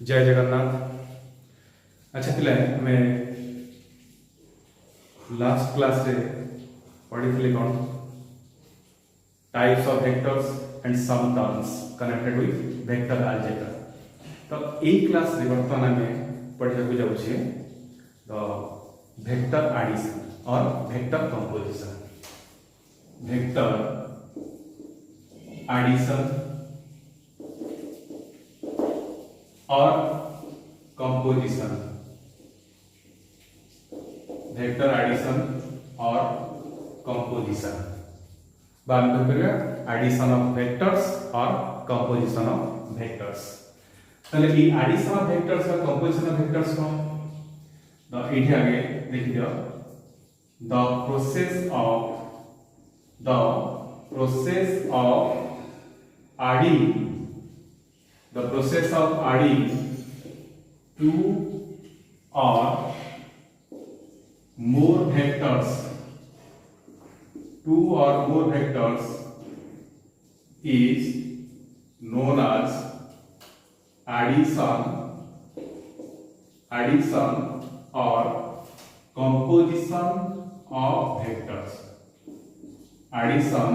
जय जगन्नाथ। अच्छा पिला मैं लास्ट क्लास रे पढ़ी कौन types of vectors and some terms connected with vector algebra. तो ए क्लास रे वर्तमान में पढ़ा को जाउछे द वेक्टर एडिशन और वेक्टर कंपोजिशन। वेक्टर एडिशन और कंपोजिशन, वेक्टर एडिशन और कंपोजिशन। बाद में करेगा एडिशन ऑफ वेक्टर्स और कंपोजिशन ऑफ वेक्टर्स। ताले ये एडिशन ऑफ वेक्टर्स और कंपोजिशन ऑफ वेक्टर्स को द एठी आगे लिख दियो the process of adding two or more vectors is known as addition or composition of vectors. Addition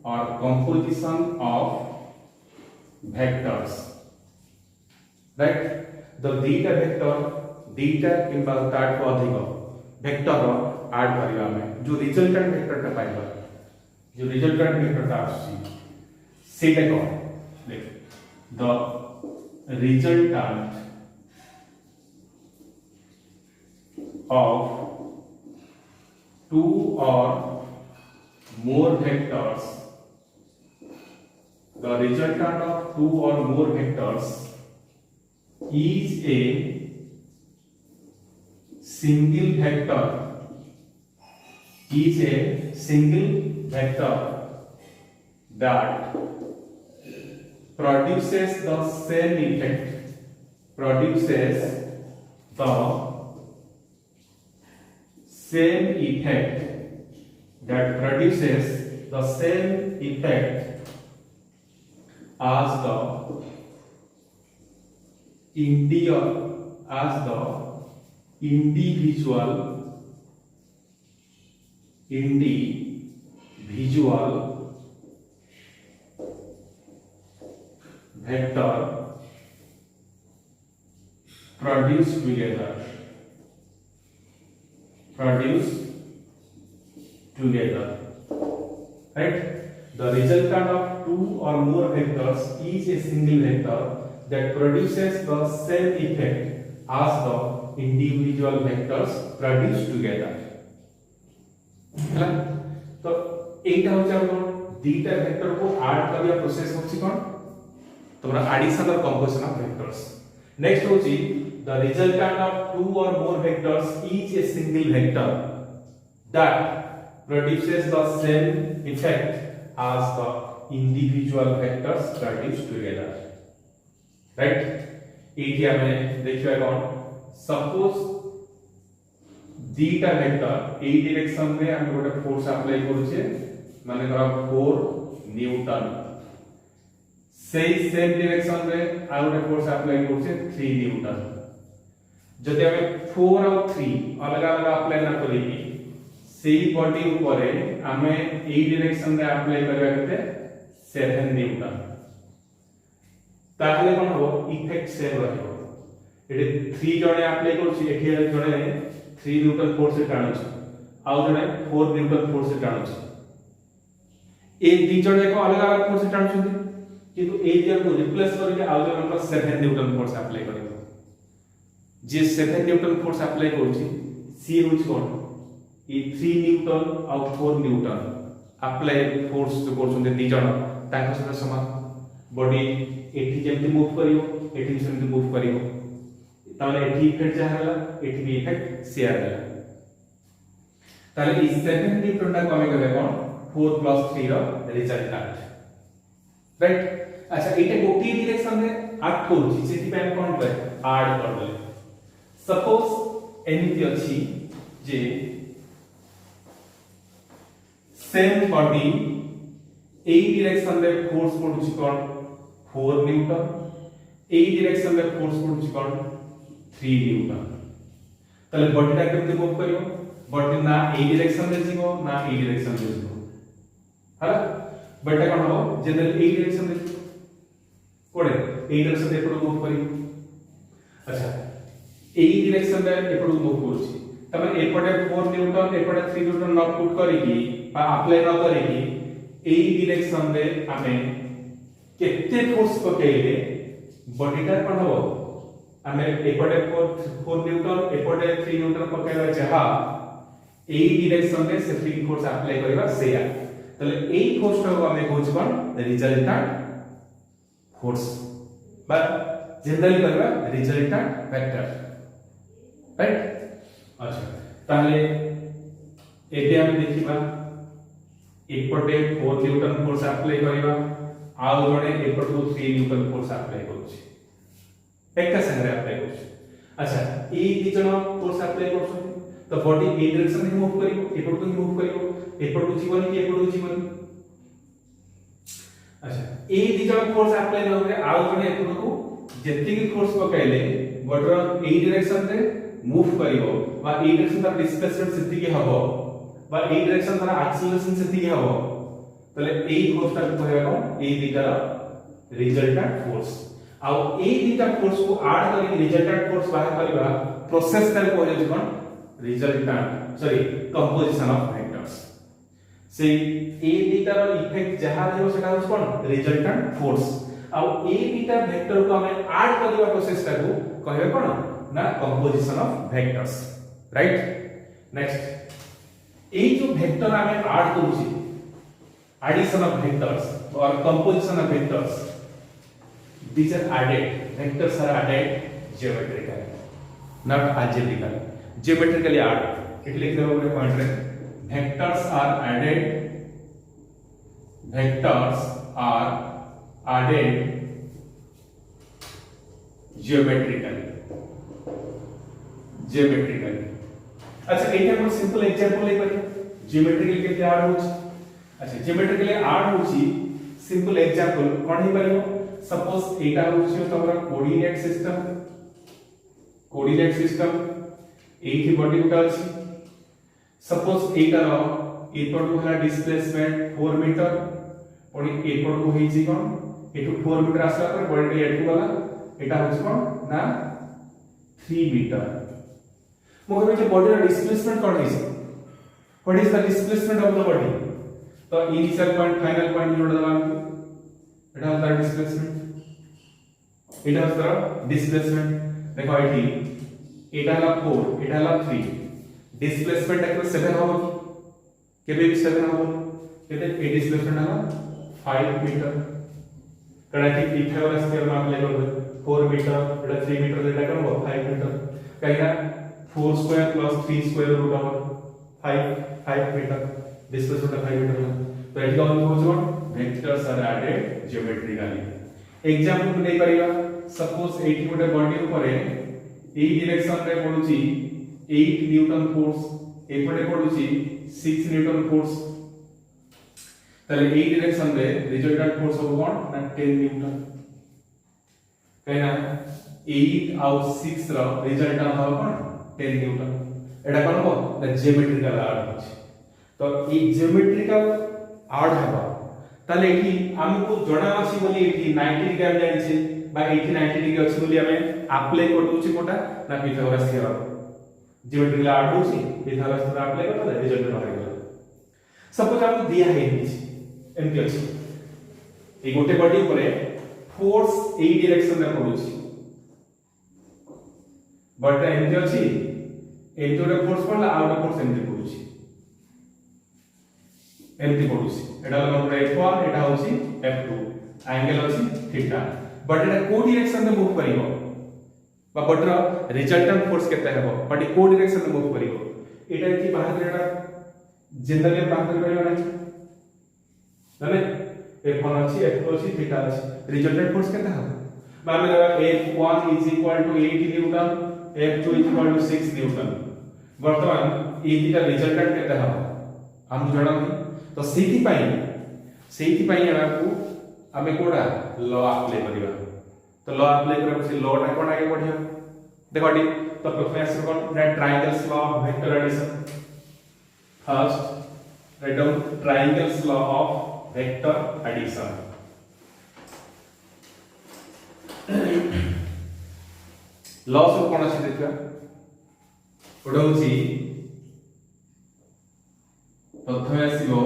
or composition of vectors, right? the data vector data किंबा ताट को अधिक वेक्टर रो ऐड करिया में जो रिजल्टेंट वेक्टर का पाइबा जो रिजल्टेंट वेक्टर का आसी सेटा को देख the resultant of two or more vectors, the resultant of two or more vectors is a single vector that produces the same effect as the individual vector produced together, right? The resultant of two or more vectors is a single vector that produces the same effect as the individual vectors produced together. है तो एटा हो जाव दीटा vector को add करिया process होछि कोन तोरा एडिशन और कंपोजिशन ऑफ वेक्टर्स। नेक्स्ट होछि the resultant of two or more vectors is a single vector that produces the same effect as the individual vectors produced together, right? Eighty हमें देखियो कौन suppose दीटा vector A direction में हम गोटे force apply करूछे माने करा 4 Newton same direction में आ गोटे फोर्स अप्लाई करूछे 3 न्यूटन। जदि हमें 4 और 3 अलग अलग अप्लाई ना करी सेही बॉडी ऊपर आमे ए डायरेक्शन में अप्लाई करबा केते 7 न्यूटन ताहले कोन हो इफेक्ट सेम रहबो। एटे 3 जणे अप्लाई करछि एठी जणे 3 न्यूटन फोर्स से टाणुछि आउ जणे 4 न्यूटन फोर्स से टाणुछि ए दी जणे को अलग अलग फोर्स से टाणुछिंती किंतु ए दिया को रिप्लेस करके आउ जणे हमर 7 न्यूटन फोर्स अप्लाई करिवो। जे 7 न्यूटन फोर्स अप्लाई करूछि सी होछि कोन ई 3 न्यूटन और 4 न्यूटन अप्लाई फोर्स जो करछन दी जण ताका सहित समान बॉडी एठी जेमति मूव करियो एठी सेमति मूव करियो ताले एठी इफेक्ट जा हला एठी भी इफेक्ट शेयर हला ताले ई 7 न्यूटन टा कमे गले कोन 4 + 3 रो रिजल्टेंट, राइट? अच्छा एटा गोटी डायरेक्शन में 8 होछि सेठी पे कोन पे ऐड कर दे। सपोज एमिति अछि जे सेम बॉडी ए डायरेक्शन में फोर्स पडुछि कोन 4 न्यूटन এই ডিরেকশন রে ফোর্স পড়ুছি কোন 3 নিউটন তাহলে বডিটা কেমনে মুভ করিব বডি না এই ডিরেকশন রে ଯିବ না এই ডিরেকশন রে ଯିବ হলা বডিটা কোন হবে জেনারেল এই ডিরেকশন রে কোড়ে এই ডিরেকশন রে এপটু মুভ করিব আচ্ছা এই ডিরেকশন রে এপটু মুভ করছি তাহলে এপটে 4 নিউটন এপটে 3 নিউটন ন পুট করিকি বা अप्लाई ন করিকি এই ডিরেকশন রে আমি কেতে ফোর্স পকাইলে বডিটা কোন হবে আমি এপটে 4 নিউটন এপটে 3 নিউটন পকাইবা যাহা এই ডিরেকশন রে সেফটি ফোর্স अप्लाई করিবা সেয়া তাহলে এই ফোর্সটাকে আমি কইছি কোন রিজাল্টান্ট ফোর্স বা জেনারেলি করিবা রিজাল্টান্ট ভেক্টর রাইট আচ্ছা তাহলে এতে আমি দেখিবা এপটে 4 নিউটন ফোর্স अप्लाई করিবা ଆଉ ଜଣେ ଏପଟକୁ 3 ନ୍ୟୁଟନ ଫୋର୍ସ ଆପ୍ଲାଏ କରୁଛି ଏକା ସାଙ୍ଗରେ ଆପ୍ଲାଏ କରୁଛି ଆଚ୍ଛା ଏଇ ଦି ଜଣ ଫୋର୍ସ ଆପ୍ଲାଏ କରୁଛନ୍ତି ତ ବଡି ଏଇ ଡାଇରେକ୍ସନ ରେ ମୁଭ କରିବ ଏପଟକୁ ମୁଭ କରିବ ଏପଟକୁ ଯିବନି କି ଏପଟକୁ ଯିବନି ଆଚ୍ଛା ଏଇ ଦି ଜଣ ଫୋର୍ସ ଆପ୍ଲାଏ ନହେଲେ ଆଉ ଜଣେ ଏପଟକୁ ଯେତିକି ଫୋର୍ସ ପକାଇଲେ ବଡିର ଏଇ ଡାଇରେକ୍ସନ ରେ ମୁଭ କରିବ ବା ଏଇ ଡାଇରେକ୍ସନ ତାର ডিসপ্লেসমেন্ট ସେତିକି ହବ ବା ଏଇ ଡାଇରେକ୍ସନ ତାର ଆକ୍ସିଲରେସନ ସେତିକି ହବ তাহলে এই ফোর্সটা কইবা কোন এই দুইটার রিজাল্টান্ট ফোর্স আর এই দুইটা ফোর্স को ऐड करके রিজাল্টান্ট ফোর্স বাহির করিবা প্রসেস তার কইলে কোন রিজাল্টান্ট সরি কম্পোজিশন অফ ভেক্টরস সেই এই দুইটার ইফেক্ট যাহা দেব সেটা হচ্ছে কোন রিজাল্টান্ট ফোর্স আর এই দুইটা ভেক্টর को আমি ऐड করিবা প্রসেসটা को কইবা কোন না composition of vectors right next এই যে ভেক্টর আমি ऐड করছি addition of vectors or composition of vectors these are added vectors are added geometrically not algebraically geometrically added it लिख देबो ଗୋଟେ पॉइंट रे vectors are added geometrically अच्छा एटा हम सिंपल एग्जांपल ले पारी geometrically केते ऐड होछ अच्छा ज्योमेट्रिकली ऐड होची सिंपल एग्जांपल कोन ही परियो सपोज एटा होची तमरा कोऑर्डिनेट सिस्टम एठी बॉडी उटा अछि सपोज एटा रो एपट को हला डिस्प्लेसमेंट 4 मीटर और एपट को होई कोन एटू 4 मीटर आसला पर बॉडी एटू वाला एटा होची कोन ना 3 मीटर मो कहबे जे बॉडी रो डिस्प्लेसमेंट कोन है what is the displacement of the body तो इनिशियल पॉइंट फाइनल पॉइंट जोड़ दबा एटा होता है डिस्प्लेसमेंट देखो एटी एटा हला 4 एटा हला 3 डिस्प्लेसमेंट एकरो 7 होबो केबे 7 होबो केते ए डिस्प्लेसमेंट हला 5 मीटर कडाटी पिथागोरस थ्योरम अप्लाई करबे 4 मीटर एटा 3 मीटर एटा करबो 5 मीटर काईना 4 square plus 3 square root over 5 metre displacement 5 metre तो एटी कौन होजोन vectors are added geometrically example को देई परिबा सपोज एटी गोटे बॉडी ऊपर ए डायरेक्शन रे पडुची 8 न्यूटन फोर्स एपटे पडुची 6 न्यूटन फोर्स तले ए डायरेक्शन रे रिजल्टेंट फोर्स हो कोन ना 10 न्यूटन कहना 8 आउ 6 रो रिजल्टेंट हो कोन 10 न्यूटन एटा कोन हो द ज्योमेट्रिकल आर्ट होची तो ए ज्योमेट्रिकल आर्ट हबा ताले एठी हमको जणा अछि बोली एठी 90 डिग्री हम जानि छै बा एठी 90 डिग्री अछि बोली हमें अप्लाई कर दोछि कोटा ना पिथागोरस थ्योरम ज्योमेट्रिकल आर्ट होछि पिथागोरस थ्योरम अप्लाई कर दे रिजल्ट रह गेल सपोज हमको दिया है एमती अछि ए गोटे बॉडी ऊपर फोर्स ए डायरेक्शन रे पडुछि बट एमती अछि एमती रे फोर्स पडला आ फोर्स एमती पडुछि एमती पडुछि एटा हमर F1 एटा होछि F2 एंगल होछि थीटा बट एटा को डायरेक्शन में मूव करिवो बा बटर रिजल्टेंट फोर्स केते हेबो बट को डायरेक्शन में मूव करिवो एटा की बाहर एटा जनरली बाहर करिवो नै माने F1 अछि F2 अछि थीटा अछि रिजल्टेंट फोर्स केते हेबो माने F1 = 8 न्यूटन F2 = 6 न्यूटन वर्तमान ए दिटा रिजल्टेंट केते हेबो हम जणा तो सेठी पाई एबाकू आमे कोडा लॉ अप्लाई करिवा तो लॉ अप्लाई करा से लॉ टा कोन आगे बढ़िया देखो डी तो प्रथम आसे कोन that triangles law of vector addition first write down triangles law of vector addition law सब कोन अछि देखिया ओडा होची प्रथम आसीबो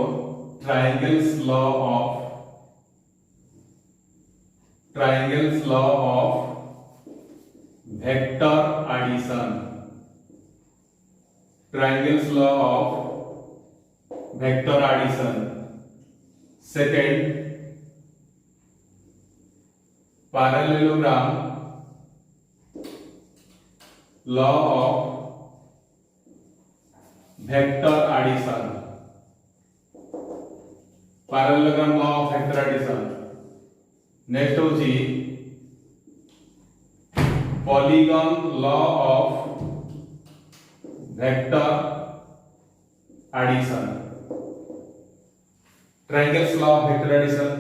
triangles law of vector addition triangles law of vector addition second parallelogram law of vector addition parallelogram law of vector addition next होची polygon law of vector addition triangles law of vector addition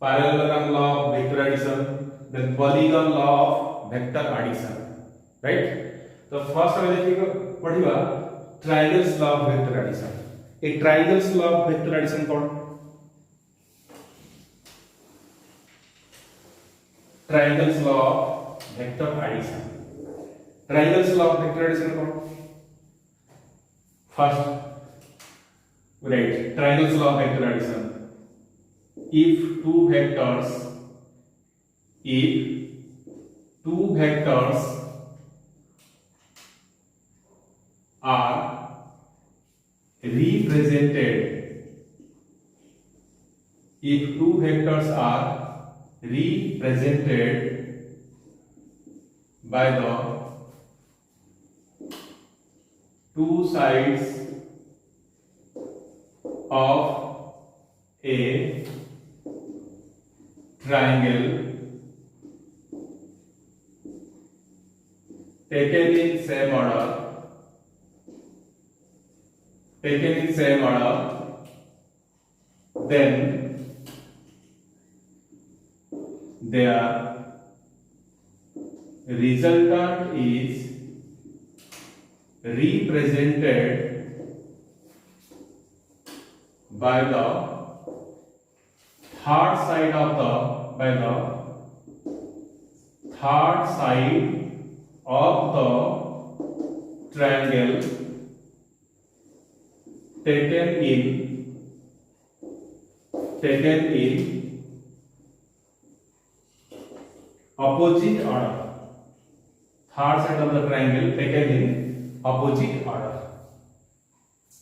parallelogram law of vector addition then polygon law of vector addition right तो first हम देखिए पढ़िबा triangles law of vector addition A triangles law of vector addition कौन triangles law of vector addition triangles law of vector addition कौन first right triangles law of vector addition if two vectors are represented by the two sides of a triangle taken in same order then their resultant is represented by the third side of the triangle taken in opposite order third side of the triangle taken in opposite order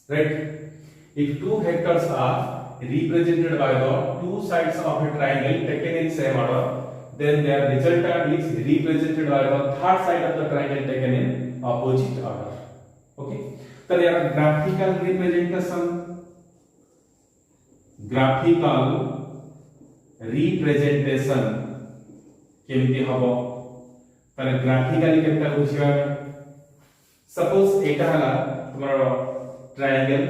right if two vectors are represented by the two sides of a triangle taken in same order then their resultant is represented by the third side of the triangle taken in opposite order okay तर यार graphical representation केमती हबो पर graphically केमता बुझिबा suppose एटा हला तुम्हारा triangle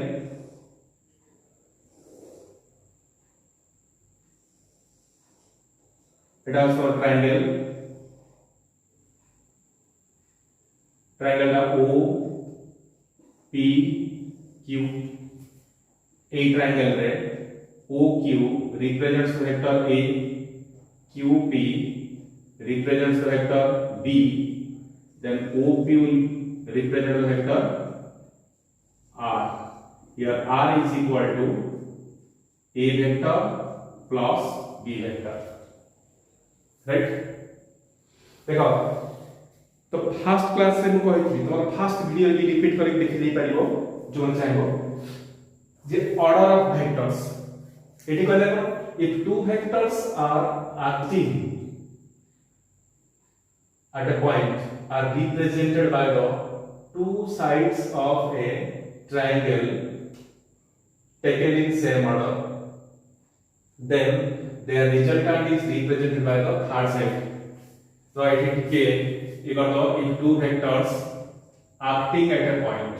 एटा सो triangle ला O P Q ए ट्रायंगल रे OQ represents the vector A, QP represents the vector B, then OP will represent the vector R. Here R is equal to A vector plus B vector. Right? देखो तो first class से मुझे कही थी तुम्हारा first video ये repeat करके देखि दे परिबो जोन चाहेबो जे ऑर्डर ऑफ वेक्टर्स एटी कहले कोन if two vectors are acting at a point are represented by the two sides of a triangle taken in same order then their resultant is represented by the third side so I think K equal to if two vectors acting at a point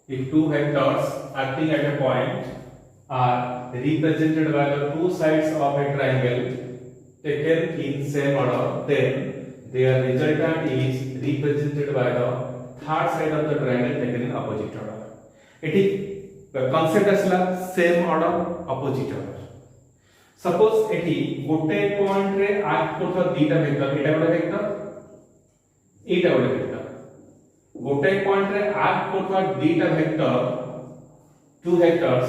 if two vectors acting at a point are represented by the two sides of a triangle taken in same order, then their resultant is represented by the third side of the triangle taken in opposite order. It is the concept asla same order opposite order. Suppose एठी गोटे point रे arc करथो दीटा vector, एटा गोटे vector, एटा गोटे vector. गोटे point रे arc करथो दीटा vector, two vectors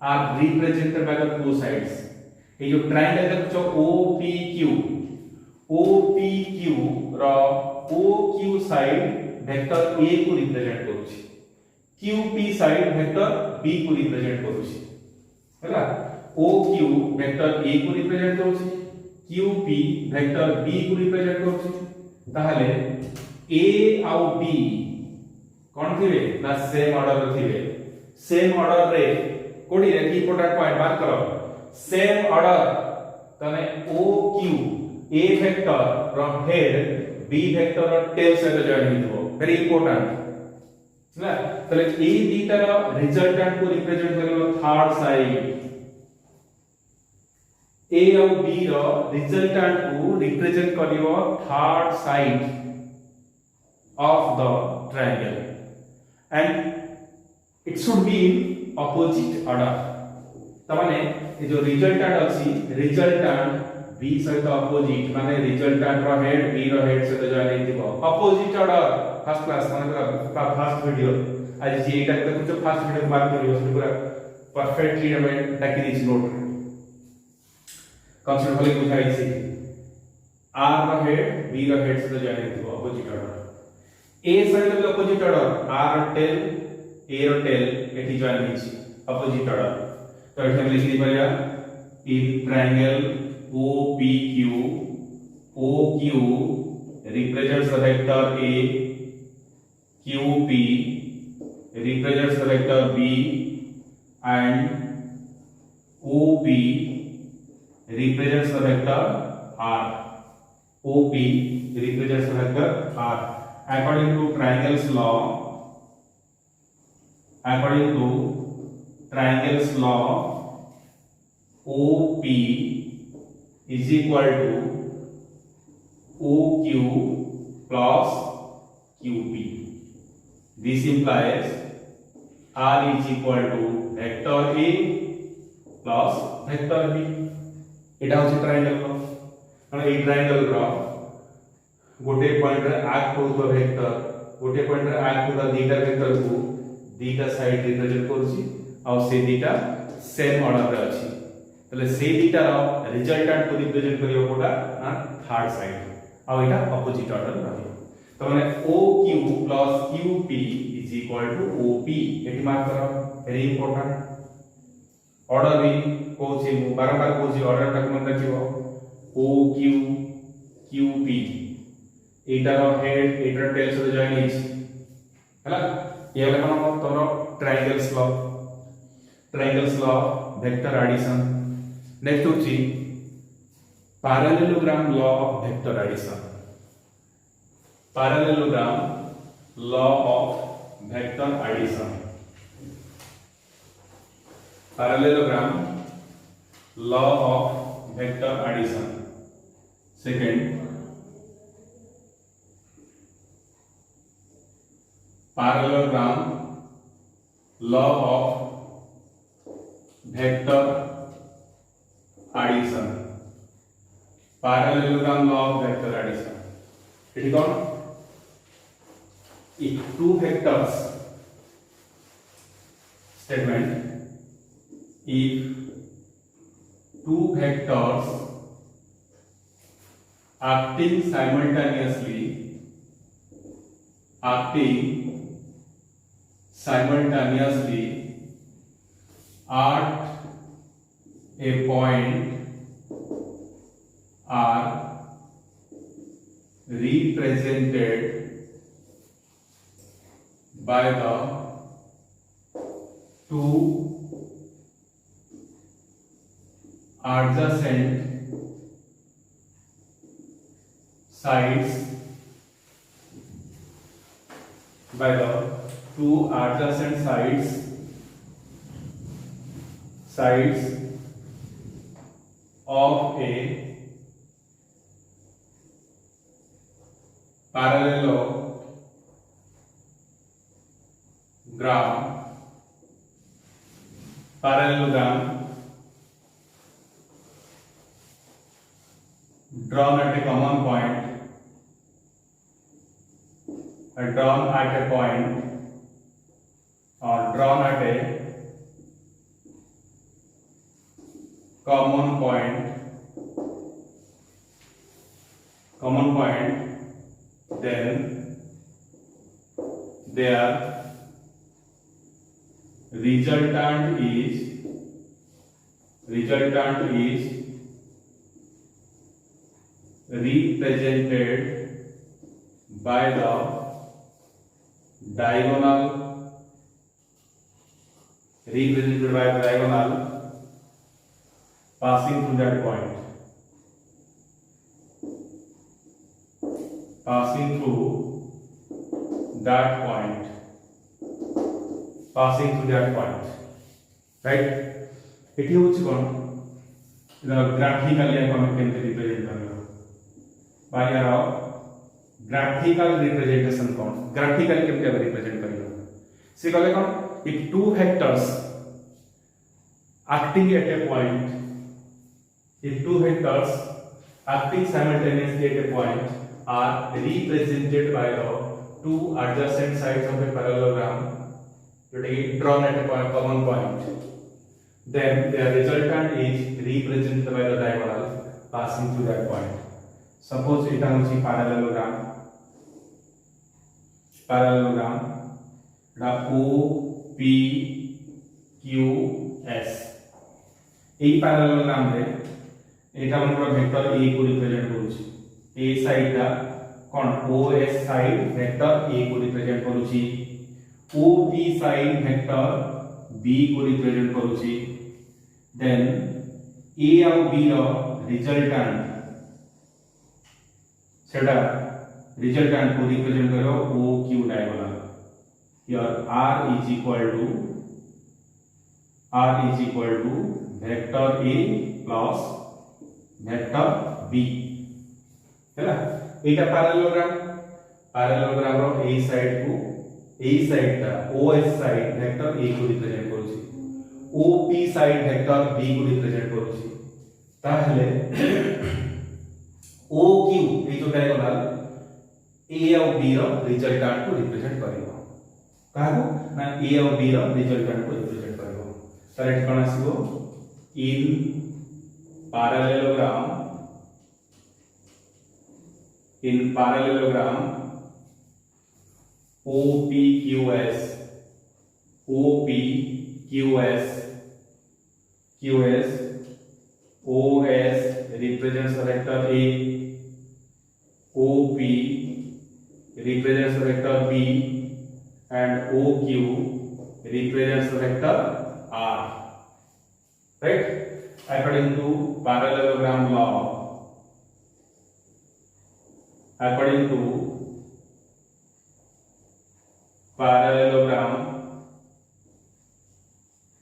are represented by the two sides. ये जो ट्रायंगल देखो OPQ, OPQ रो OQ साइड वेक्टर A को रिप्रेजेंट करूची, QP साइड वेक्टर B को रिप्रेजेंट करूची. हैला OQ वेक्टर A को रिप्रेजेंट करूची, QP वेक्टर B को रिप्रेजेंट करूची. ताहले A आउ B कोन थिबे ना सेम ऑर्डर रे थिबे. सेम ऑर्डर रे कोडी रे की इंपोर्टेंट पॉइंट मार्क करो. सेम ऑर्डर तने OQ A वेक्टर रो हेड B वेक्टर रो टेल से जॉइन हितबो. वेरी इंपोर्टेंट ना. तले ए दीटा रो रिजल्टेंट को रिप्रेजेंट करियो थर्ड साइड. A और B रो रिजल्टेंट को रिप्रेजेंट करियो third side of the triangle and it should be in opposite order. तमाने ये जो रिजल्टेंट अछि, रिजल्टेंट B सहित opposite माने रिजल्टेंट रो हेड B रो हेड सहित जॉइन हितबो. opposite order फर्स्ट क्लास माने फर्स्ट वीडियो आज जे एटा देखो फर्स्ट वीडियो मार्क करियो पूरा परफेक्टली हमें डाकी दिस नोट कॉन्सेप्ट भले बुझाई छी. R रो हेड B रो हेड सहित जॉइन हितबो opposite order. A सहित opposite order R tail A रो टेल एठी जॉइन हिची opposite order. तो एठी हम लिखि परिया in triangle OPQ, OQ represents the vector A, QP represents the vector B, and OP represents the vector R. OP represents the vector R. According to triangle's law, OP is equal to OQ plus QP. This implies R is equal to vector A plus vector B. एटा होची triangle रो. माने ए triangle रो गोटे point रे arc होतो vector, गोटे point रे arc होता दीटा vector को दीटा side represent करछि और से दीटा सेम ऑर्डर रे अछि. तले से दीटा रो रिजल्टेंट को रिप्रेजेंट करियो कोटा ना थर्ड साइड और एटा ऑपोजिट ऑर्डर रहयो. तो माने OQ plus QP is equal to OP. Eighty mark करो, वेरी इंपोर्टेंट. ऑर्डर भी कोछि बारंबार कोछि ऑर्डर तक मन रखियो. OQ QP एटा रो हेड एटा टेल से जॉइन हिच हैला. ये वाला कोन तोरो triangles law vector addition. Next होची parallelogram law of vector addition. Parallelogram law of vector addition. Parallelogram law of vector addition. Second parallelogram law of vector addition. Parallelogram law of vector addition. It is called if two vectors statement. If two vectors acting simultaneously at a point are represented by the two adjacent sides sides of a parallelogram drawn at a common point, drawn at a point or drawn at a common point, then their resultant is represented by the diagonal passing through that point, passing through that point, right? एठी होछि कोन graphically हम केमते represent करियो by यार graphical representation कोन graphically केमते represent करियो से कहले कोन if two vectors acting at a point, if two vectors acting simultaneously at a point are represented by the two adjacent sides of a parallelogram drawn at a common point, then their resultant is represented by the diagonal passing through that point. Suppose এটা হচ্ছে parallelogram এটা O P Q S এই parallelogram রে এটা আমরা vector A को represent करूची A साइडटा कोन OS साइड वेक्टर A को रिप्रेजेंट करूची OP साइड वेक्टर B को रिप्रेजेंट करूची देन A और B रो रिजल्टेंट सेटा रिजल्टेंट को रिप्रेजेंट करो OQ diagonal here R is equal to vector A plus vector B हैला एटा पैरेललोग्राम रो A साइड ता OS साइड वेक्टर A को रिप्रेजेंट करूची OP साइड वेक्टर B को रिप्रेजेंट करूची ताहले OQ ए जो डायगोनल A और B रो रिजल्टेंट को रिप्रेजेंट करिवो काहू ना A और B रो रिजल्टेंट को रिप्रेजेंट करिवो तार एट कोन आसीबो in parallelogram OPQS OS represents the vector A, OP represents the vector B, and OQ represents the vector R. Right? According to parallelogram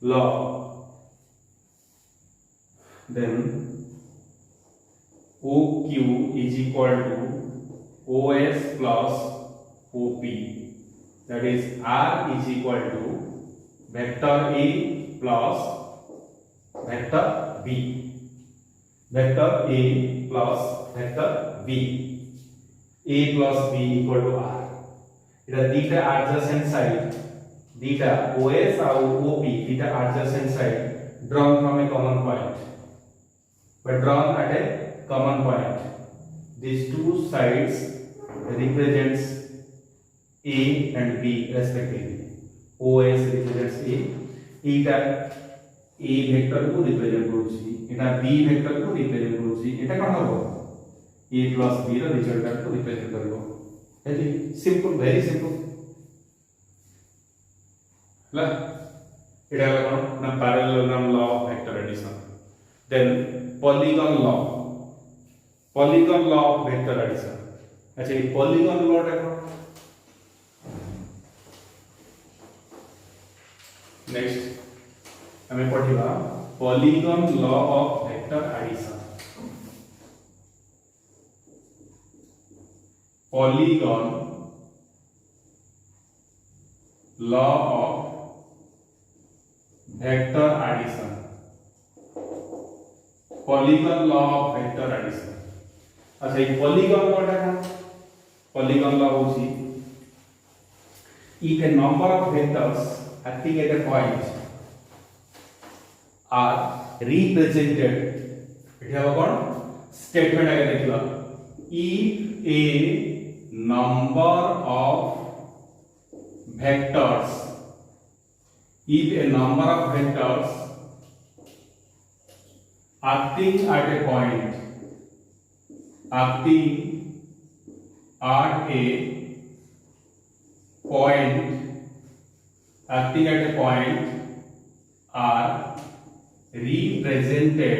law, then OQ is equal to OS plus OP, that is R is equal to vector A plus vector B, vector A plus vector B, A plus B equal to R. It is theta adjacent side, theta OS और OP, theta adjacent side drawn from a common point, but drawn at a common point. These two sides represents A and B respectively. OS represents A, eta A vector को represent करूची एटा B vector को represent करूची एटा कोन हबो A plus B ର resultant को represent करबो एटी simple very simple ला एटा कोन ना parallelogram law of vector addition then polygon law of vector addition अच्छा ये पॉलीगॉन लॉ टा नेक्स्ट हमें पढ़िबा Polygon law of vector addition. Polygon law of vector addition. Polygon law of vector addition. अच्छा ये polygon कोटा है? Polygon law होची if a number of vectors acting at a point are represented, it have a statement आगे देखिए if a number of vectors acting at a point are represented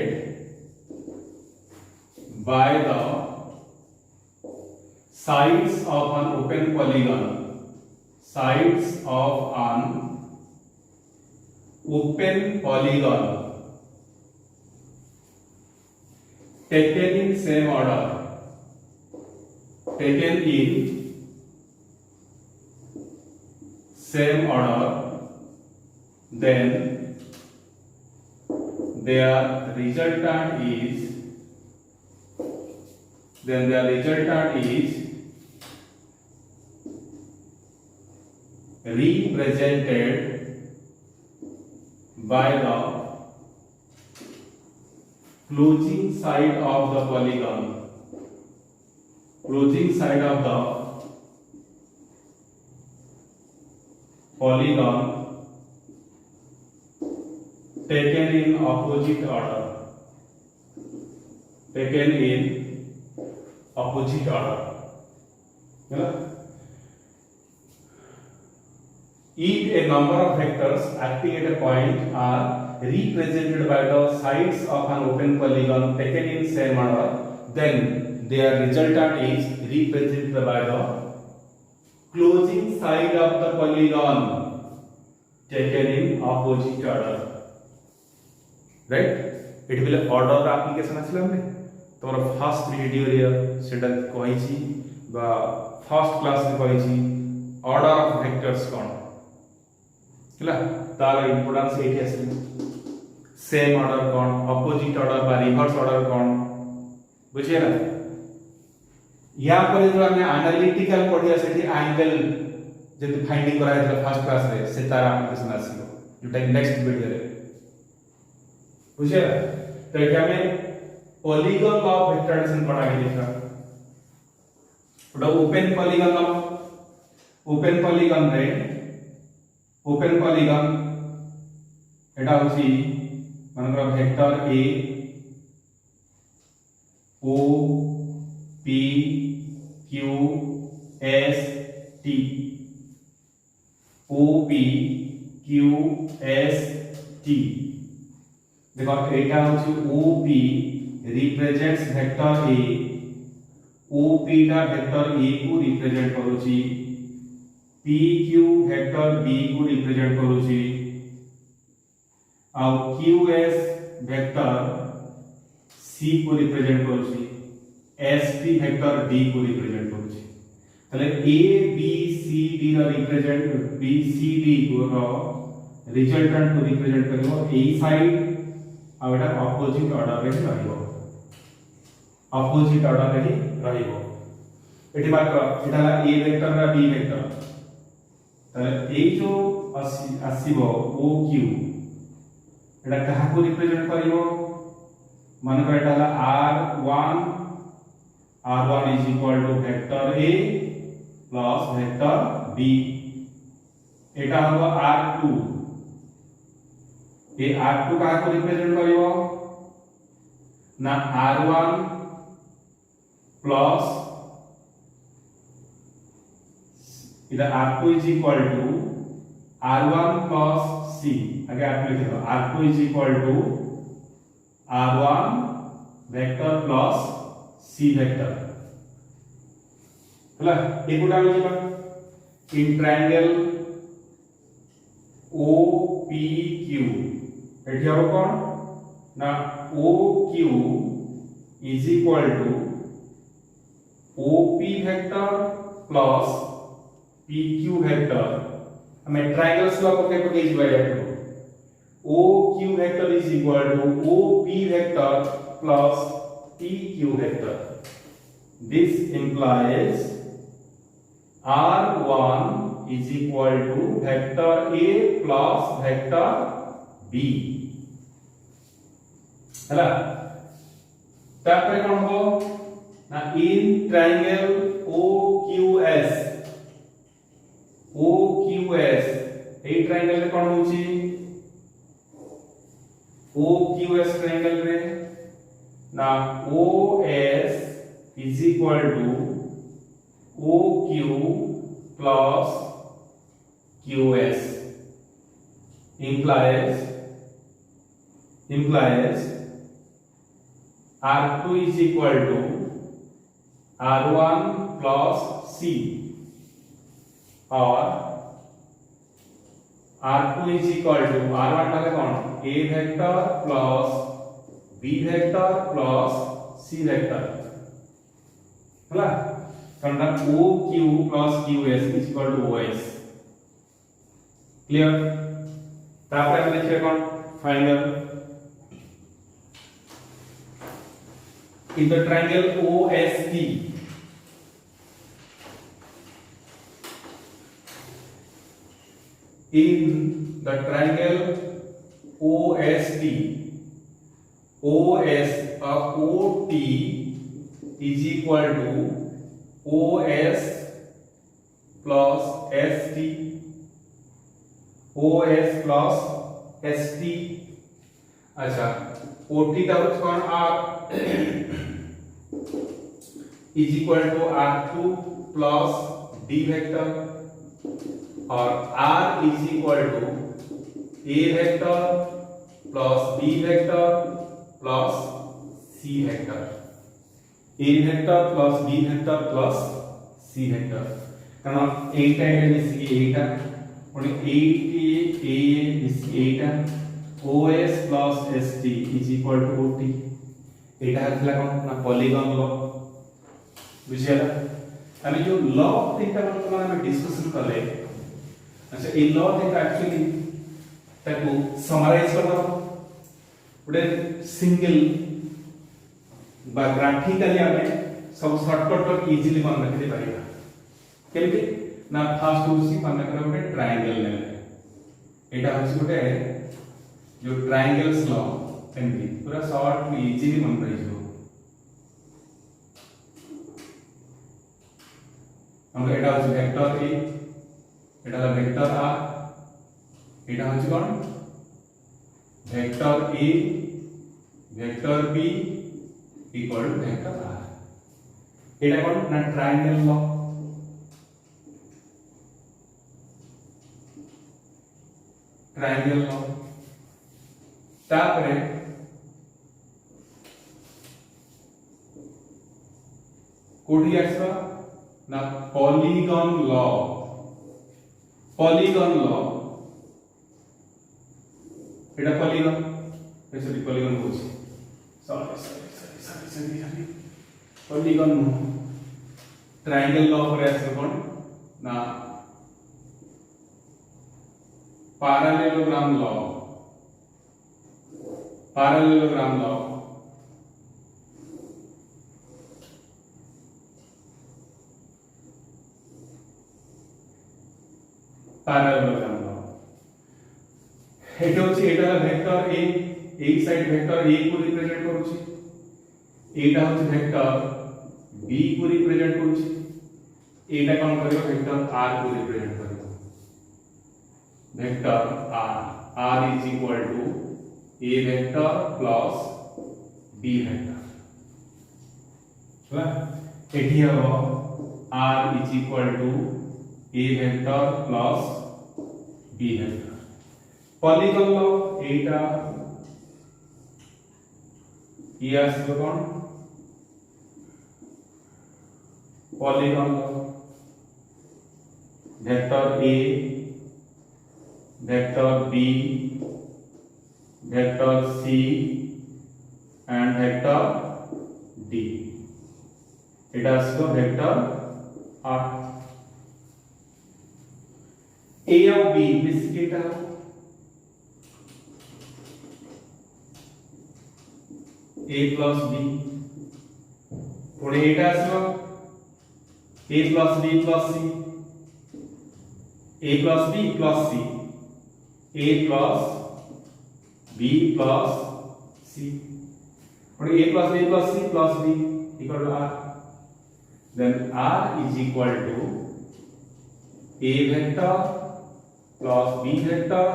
by the sides of an open polygon, taken in same order, then their resultant is represented by the closing side of the polygon, taken in opposite order. If a number of vectors acting at a point are represented by the sides of an open polygon taken in same order, then their resultant is represented by the closing side of the polygon taken in opposite order. Right? It will order application আসলে हमने তোমার first video রে সেটা কইছি বা first class রে কইছি order of vectors কোন ହେଲା তার ইম্পর্টেন্স এইটি আসলে সেম অর্ডার কোন অপোজিট অর্ডার বা রিভার্স অর্ডার কোন বুঝিয়ে না ইয়া পরে जो ଆମେ আনালিটিক্যাল পড়িয়া সেটি অ্যাঙ্গেল যেটি ফাইন্ডিং করা হয়েছিল ফার্স্ট ক্লাস রে সে তার অ্যাপ্লিকেশন আসিব যেটা নেক্সট ভিডিও রে বুঝিয়ে না तो এটা আমি polygon law of vector addition कोन आगे देखा ओटा ओपन पॉलीगॉन रे एटा होची मानकर vector a o p q s t o p q s t देखो एटा होची o p represents vector a op टा वेक्टर a को रिप्रेजेंट करूची pq वेक्टर b को रिप्रेजेंट करूची आ qs वेक्टर c को रिप्रेजेंट करूची st वेक्टर d को रिप्रेजेंट करूची तले a b c d रा रिप्रेजेंट b c d को रिजल्टेंट को रिप्रेजेंट करबो a side uh Etah opposite order रे रहइबो ऑपोजिट ऑर्डर रे रहइबो एठी मात्र एटा ए वेक्टर रा बी वेक्टर तले ए जो आसीबो ओ क्यू एटा कहा को रिप्रेजेंट करिवो मान कर एटा r1 is equal to vector a plus vector b एटा होगा r2 ए r2 कहा को रिप्रेजेंट करिवो ना r1 प्लस इधर r2 is equal to r1 plus c आगे आप लिख दो r2 is equal to r1 vector plus c vector हला ए कोटा हो जिबा इन ट्रायंगल OPQ एठी हबो कोन Now OQ is equal to OP vector plus PQ vector. हमें ट्रायंगल्स लॉ को क्या पकेज बाय करो OQ vector is equal to OP vector plus PQ vector. This implies R1 is equal to vector A plus vector B. ହେଲା तापर कोन हो ना in triangle OQS A triangle रे कोन होची OQS ट्रायंगल रे ना OS is equal to OQ plus QS implies R2 is equal to R1 plus C or R2 is equal to R1 মানে কোন A vector plus B vector plus C vector ହେଲା কারণটা OQ plus QS is equal to OS clear তারপরে আমরা দেখি কোন final in the triangle OST OT is equal to OS plus ST अच्छा OT का कौन R is equal to R2 plus D vector और R is equal to A vector plus B vector plus C vector A vector plus B vector plus C vector कारण एटा मिसिकी एटा और 8A मिसिकी Etah OS plus ST is equal to OT एटा हथला कोन ना polygon law बुझियला আমি जो law थिंका मतलब हम discussion करले अच्छा a law थिंका actually ताको समराइज करबा गोटे सिंगल बा ग्राफिकली हमें सब शॉर्टकट तो इजीली मन रखि परिबा केमति ना फर्स्ट होसी मन कर गोटे ट्रायंगल ले एटा होसी गोटे जो ट्रायंगल्स लॉ एमपी पूरा शॉर्ट इजीली मन रहि जो हम एटा होसी vector A Etah vector R एटा होसी कोन vector A vector B equal to vector R एटा कोन ना ट्रायंगल लॉ तापरे कोठी आसबा ना पॉलीगॉन लॉ एटा पॉलीगॉन सॉरी पॉलीगॉन होची सॉरी पॉलीगॉन ट्रायंगल लॉ पर आसे कोन ना पैरेललोग्राम लॉ पैरेललोग्राम लॉ एटा होची एटा vector A side vector A को रिप्रेजेंट करूची एटा होची वेक्टर बी को रिप्रेजेंट करूची एटा कोन करियो वेक्टर आर को रिप्रेजेंट करियो vector r is equal to a vector plus b vector ହେଲା एठी हो r is equal to a vector plus b vector polygon law एटा ये आसबो कोन polygon law vector a vector b vector c and vector D एटा आसो vector R A और बी मिस एटा ए प्लस बी पुणे एटा आसो A plus B plus C A plus B plus C A plus B plus C पुणे A plus B plus C plus B equal to R then r is equal to a vector plus b vector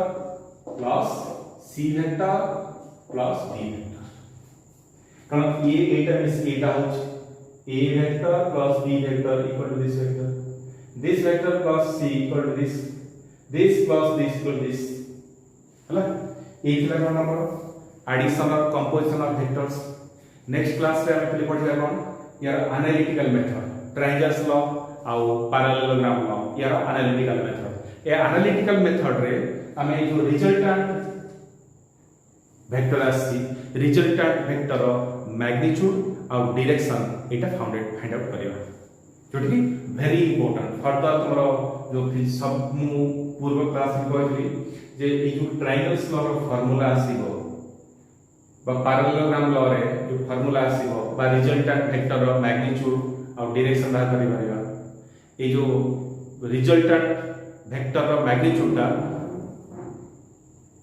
plus c vector plus d vector कारण ये एटा miss एटा होच a vector plus b vector equal to this vector plus c equal to this plus this equal to this हला ए थिला कोन हमर addition और composition of vectors next class रे हम पहले पढ़िया कोन यार एनालिटिकल मेथड ट्रायंगल्स लॉ आउ पैरेललोग्राम लॉ यार एनालिटिकल मेथड ए एनालिटिकल मेथड रे हमें जो रिजल्टेंट वेक्टर आसी रिजल्टेंट वेक्टर मैग्नीट्यूड और डायरेक्शन एटा फाइंड आउट करिवा जोटी वेरी इंपोर्टेंट फर्दर तुमरो जो सब मु पूर्व क्लास में कहली जे ए जो ट्रायंगल्स लॉ रो फार्मूला आसीबो बा पैरेललोग्राम लॉ रे जो फार्मूला आसीबो बा रिजल्टेंट वेक्टर रो मैग्नीट्यूड और डायरेक्शन बाहर करि परिबा ए जो रिजल्टेंट वेक्टर रो मैग्नीट्यूड ता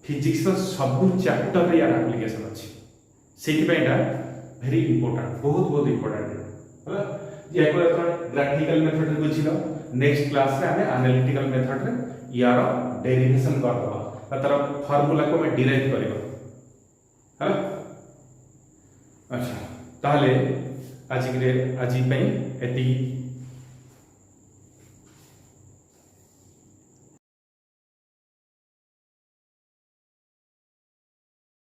फिजिक्स सब चैप्टर रे यार एप्लीकेशन अछि सेति पेटा वेरी इंपोर्टेंट बहुत इंपोर्टेंट होला ये को ग्राफिकल मेथड रे बुझिलो नेक्स्ट क्लास रे हमें एनालिटिकल मेथड रे यार डेरिवेशन कर दबा तार फार्मूला को मैं डिराइव करिबा होला अच्छा ताले आज पे एति